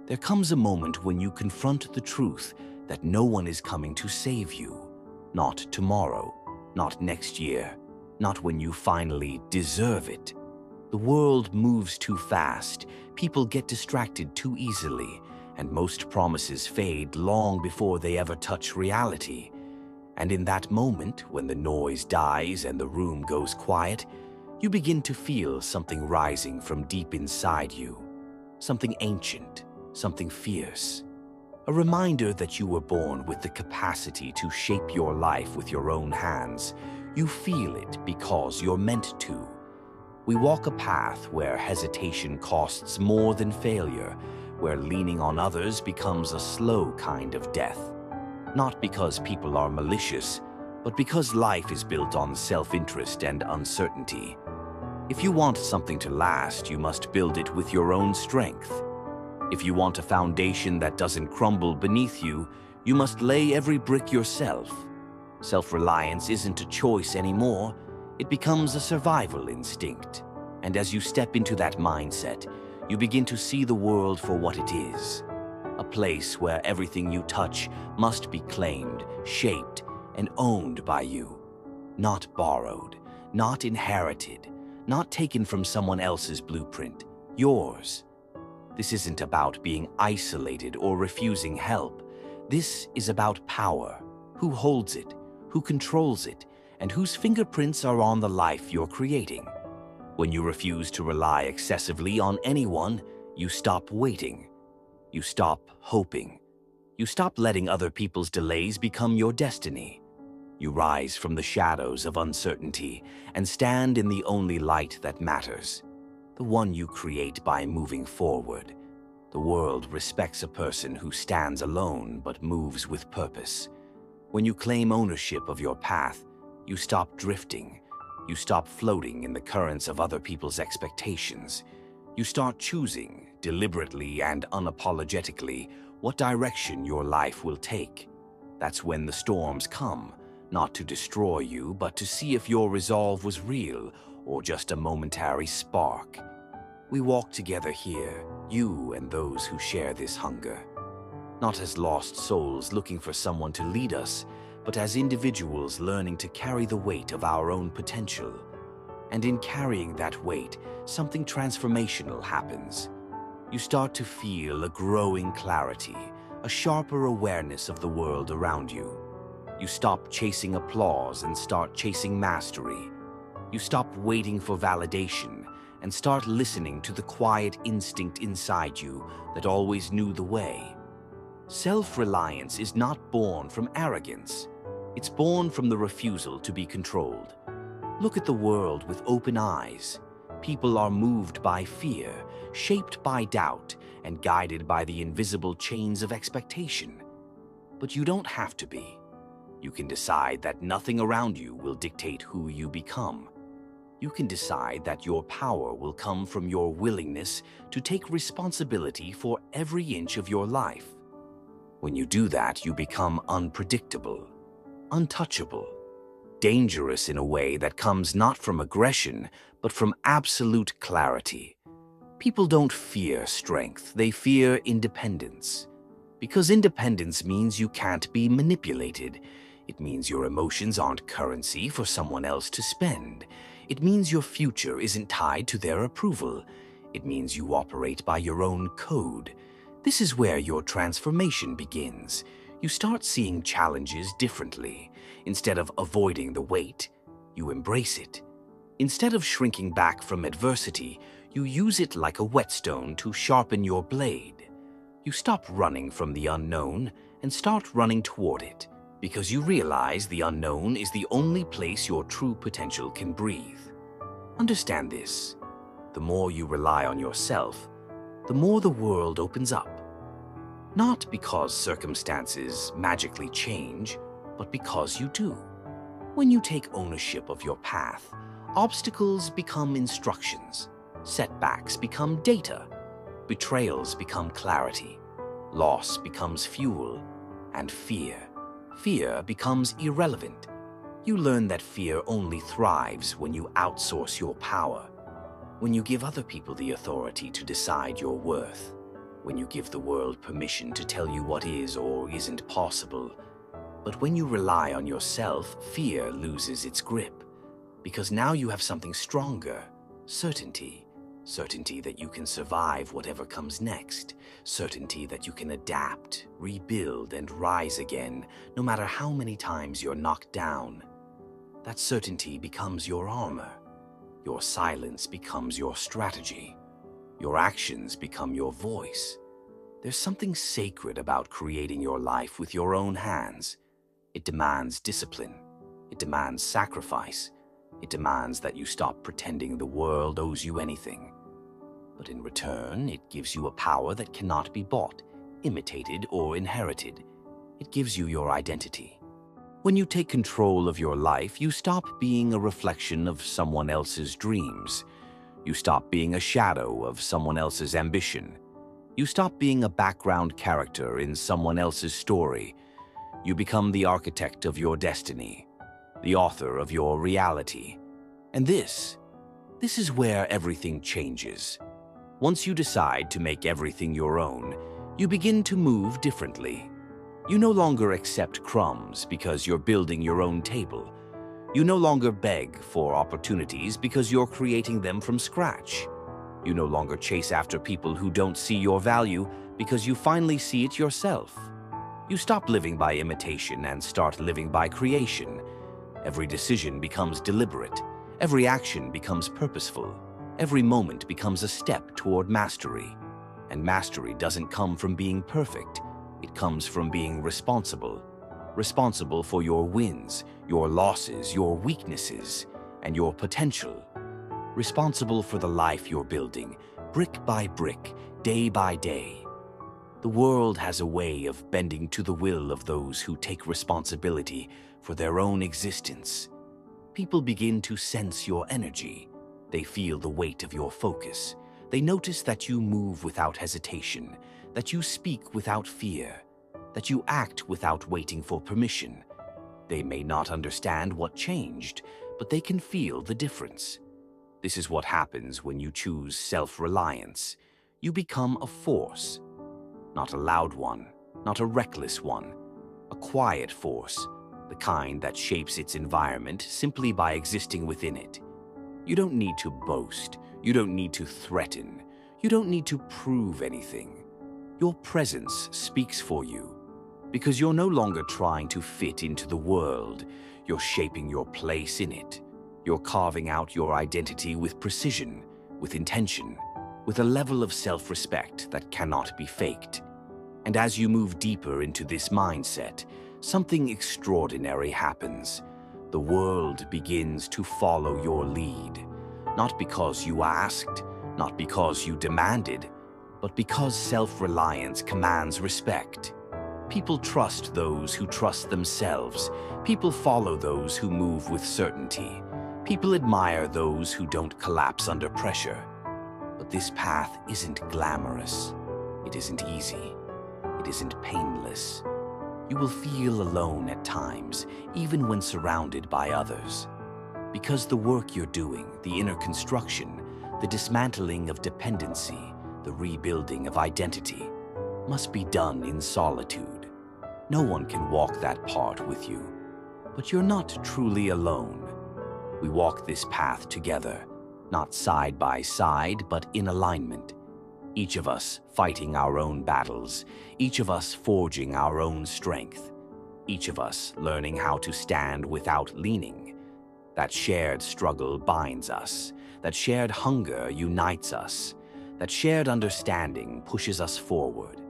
There comes a moment when you confront the truth that no one is coming to save you. Not tomorrow, not next year, not when you finally deserve it. The world moves too fast, people get distracted too easily, and most promises fade long before they ever touch reality. And in that moment, when the noise dies and the room goes quiet, you begin to feel something rising from deep inside you. Something ancient, something fierce. A reminder that you were born with the capacity to shape your life with your own hands. You feel it because you're meant to. We walk a path where hesitation costs more than failure, where leaning on others becomes a slow kind of death. Not because people are malicious, but because life is built on self-interest and uncertainty. If you want something to last, you must build it with your own strength. If you want a foundation that doesn't crumble beneath you, you must lay every brick yourself. Self-reliance isn't a choice anymore. It becomes a survival instinct. And as you step into that mindset, you begin to see the world for what it is. A place where everything you touch must be claimed, shaped, and owned by you. Not borrowed, not inherited, not taken from someone else's blueprint. Yours. This isn't about being isolated or refusing help. This is about power. Who holds it, who controls it, and whose fingerprints are on the life you're creating. When you refuse to rely excessively on anyone, you stop waiting. You stop hoping. You stop letting other people's delays become your destiny. You rise from the shadows of uncertainty and stand in the only light that matters. The one you create by moving forward. The world respects a person who stands alone but moves with purpose. When you claim ownership of your path, you stop drifting. You stop floating in the currents of other people's expectations. You start choosing, deliberately and unapologetically, what direction your life will take. That's when the storms come, not to destroy you, but to see if your resolve was real or just a momentary spark. We walk together here, you and those who share this hunger. Not as lost souls looking for someone to lead us, but as individuals learning to carry the weight of our own potential. And in carrying that weight, something transformational happens. You start to feel a growing clarity, a sharper awareness of the world around you. You stop chasing applause and start chasing mastery. You stop waiting for validation and start listening to the quiet instinct inside you that always knew the way. Self-reliance is not born from arrogance. It's born from the refusal to be controlled. Look at the world with open eyes. People are moved by fear, shaped by doubt, and guided by the invisible chains of expectation. But you don't have to be. You can decide that nothing around you will dictate who you become. You can decide that your power will come from your willingness to take responsibility for every inch of your life. When you do that, you become unpredictable, untouchable, dangerous in a way that comes not from aggression, but from absolute clarity. People don't fear strength, they fear independence. Because independence means you can't be manipulated. It means your emotions aren't currency for someone else to spend. It means your future isn't tied to their approval. It means you operate by your own code. This is where your transformation begins. You start seeing challenges differently. Instead of avoiding the weight, you embrace it. Instead of shrinking back from adversity, you use it like a whetstone to sharpen your blade. You stop running from the unknown and start running toward it, because you realize the unknown is the only place your true potential can breathe. Understand this. The more you rely on yourself, the more the world opens up. Not because circumstances magically change, but because you do. When you take ownership of your path, obstacles become instructions, setbacks become data, betrayals become clarity, loss becomes fuel, and fear becomes irrelevant. You learn that fear only thrives when you outsource your power, when you give other people the authority to decide your worth, when you give the world permission to tell you what is or isn't possible. But when you rely on yourself, fear loses its grip, because now you have something stronger: certainty. Certainty that you can survive whatever comes next. Certainty that you can adapt, rebuild, and rise again, no matter how many times you're knocked down. That certainty becomes your armor. Your silence becomes your strategy. Your actions become your voice. There's something sacred about creating your life with your own hands. It demands discipline. It demands sacrifice. It demands that you stop pretending the world owes you anything. But in return, it gives you a power that cannot be bought, imitated, or inherited. It gives you your identity. When you take control of your life, you stop being a reflection of someone else's dreams. You stop being a shadow of someone else's ambition. You stop being a background character in someone else's story. You become the architect of your destiny, the author of your reality. And this is where everything changes. Once you decide to make everything your own, you begin to move differently. You no longer accept crumbs because you're building your own table. You no longer beg for opportunities because you're creating them from scratch. You no longer chase after people who don't see your value because you finally see it yourself. You stop living by imitation and start living by creation. Every decision becomes deliberate. Every action becomes purposeful. Every moment becomes a step toward mastery. And mastery doesn't come from being perfect. It comes from being responsible. Responsible for your wins, your losses, your weaknesses, and your potential. Responsible for the life you're building, brick by brick, day by day. The world has a way of bending to the will of those who take responsibility for their own existence. People begin to sense your energy. They feel the weight of your focus. They notice that you move without hesitation, that you speak without fear, that you act without waiting for permission. They may not understand what changed, but they can feel the difference. This is what happens when you choose self-reliance. You become a force. Not a loud one, not a reckless one. A quiet force, the kind that shapes its environment simply by existing within it. You don't need to boast. You don't need to threaten. You don't need to prove anything. Your presence speaks for you. Because you're no longer trying to fit into the world. You're shaping your place in it. You're carving out your identity with precision, with intention, with a level of self-respect that cannot be faked. And as you move deeper into this mindset, something extraordinary happens. The world begins to follow your lead, not because you asked, not because you demanded, but because self-reliance commands respect. People trust those who trust themselves. People follow those who move with certainty. People admire those who don't collapse under pressure. But this path isn't glamorous. It isn't easy. It isn't painless. You will feel alone at times, even when surrounded by others. Because the work you're doing, the inner construction, the dismantling of dependency, the rebuilding of identity, must be done in solitude. No one can walk that part with you. But you're not truly alone. We walk this path together, not side by side, but in alignment. Each of us fighting our own battles, each of us forging our own strength, each of us learning how to stand without leaning. That shared struggle binds us, that shared hunger unites us, that shared understanding pushes us forward.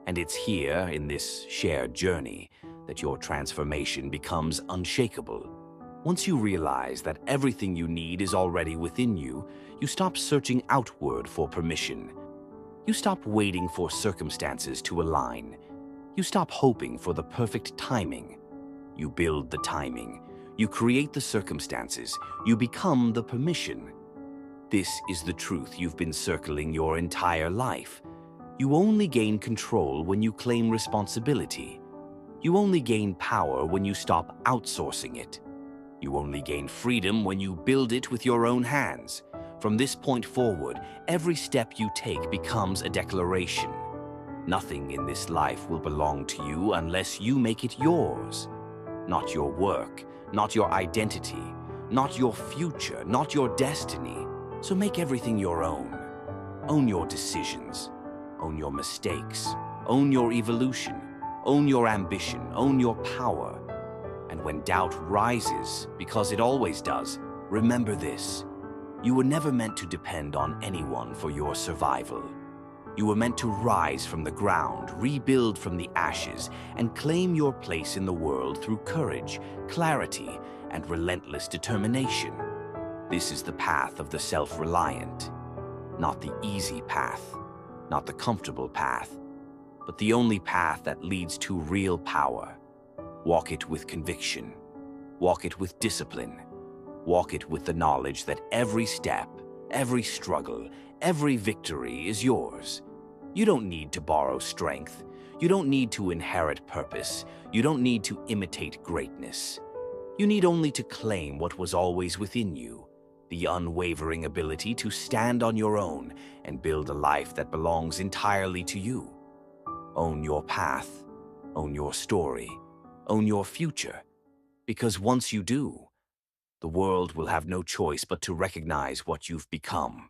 And it's here, in this shared journey, that your transformation becomes unshakable. Once you realize that everything you need is already within you, you stop searching outward for permission. You stop waiting for circumstances to align. You stop hoping for the perfect timing. You build the timing. You create the circumstances. You become the permission. This is the truth you've been circling your entire life. You only gain control when you claim responsibility. You only gain power when you stop outsourcing it. You only gain freedom when you build it with your own hands. From this point forward, every step you take becomes a declaration. Nothing in this life will belong to you unless you make it yours. Not your work, not your identity, not your future, not your destiny. So make everything your own. Own your decisions. Own your mistakes. Own your evolution. Own your ambition. Own your power. And when doubt rises, because it always does, remember this. You were never meant to depend on anyone for your survival. You were meant to rise from the ground, rebuild from the ashes, and claim your place in the world through courage, clarity, and relentless determination. This is the path of the self-reliant. Not the easy path, not the comfortable path, but the only path that leads to real power. Walk it with conviction. Walk it with discipline. Walk it with the knowledge that every step, every struggle, every victory is yours. You don't need to borrow strength. You don't need to inherit purpose. You don't need to imitate greatness. You need only to claim what was always within you, the unwavering ability to stand on your own and build a life that belongs entirely to you. Own your path, own your story, own your future, because once you do, the world will have no choice but to recognize what you've become.